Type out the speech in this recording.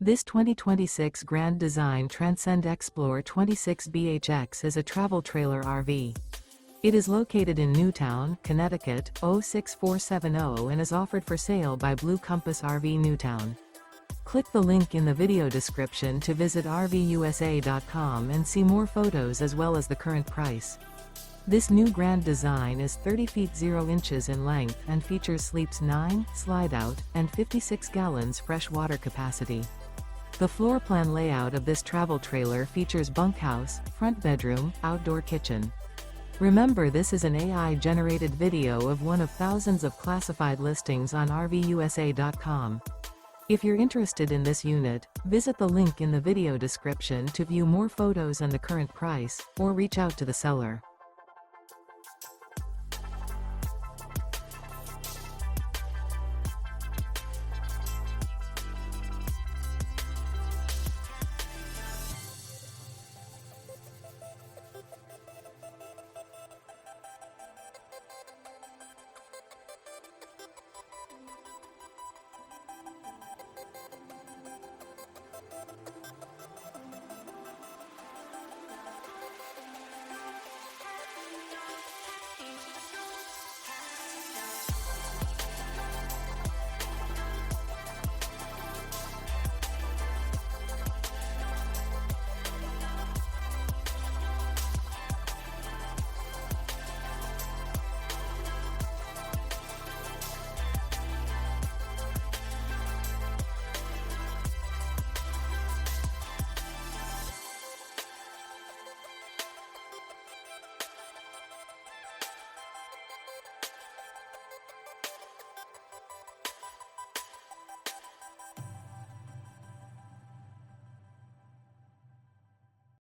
This 2026 Grand Design Transcend Xplor 26BHX is a travel trailer RV. It is located in Newtown, Connecticut, 06470 and is offered for sale by Blue Compass RV Newtown. Click the link in the video description to visit RVUSA.com and see more photos as well as the current price. This new Grand Design is 30 feet 0 inches in length and features sleeps 9, Slideout, and 56 gallons fresh water capacity. The floor plan layout of this travel trailer features bunkhouse, front bedroom, outdoor kitchen. Remember, this is an AI-generated video of one of thousands of classified listings on RVUSA.com. If you're interested in this unit, visit the link in the video description to view more photos and the current price, or reach out to the seller.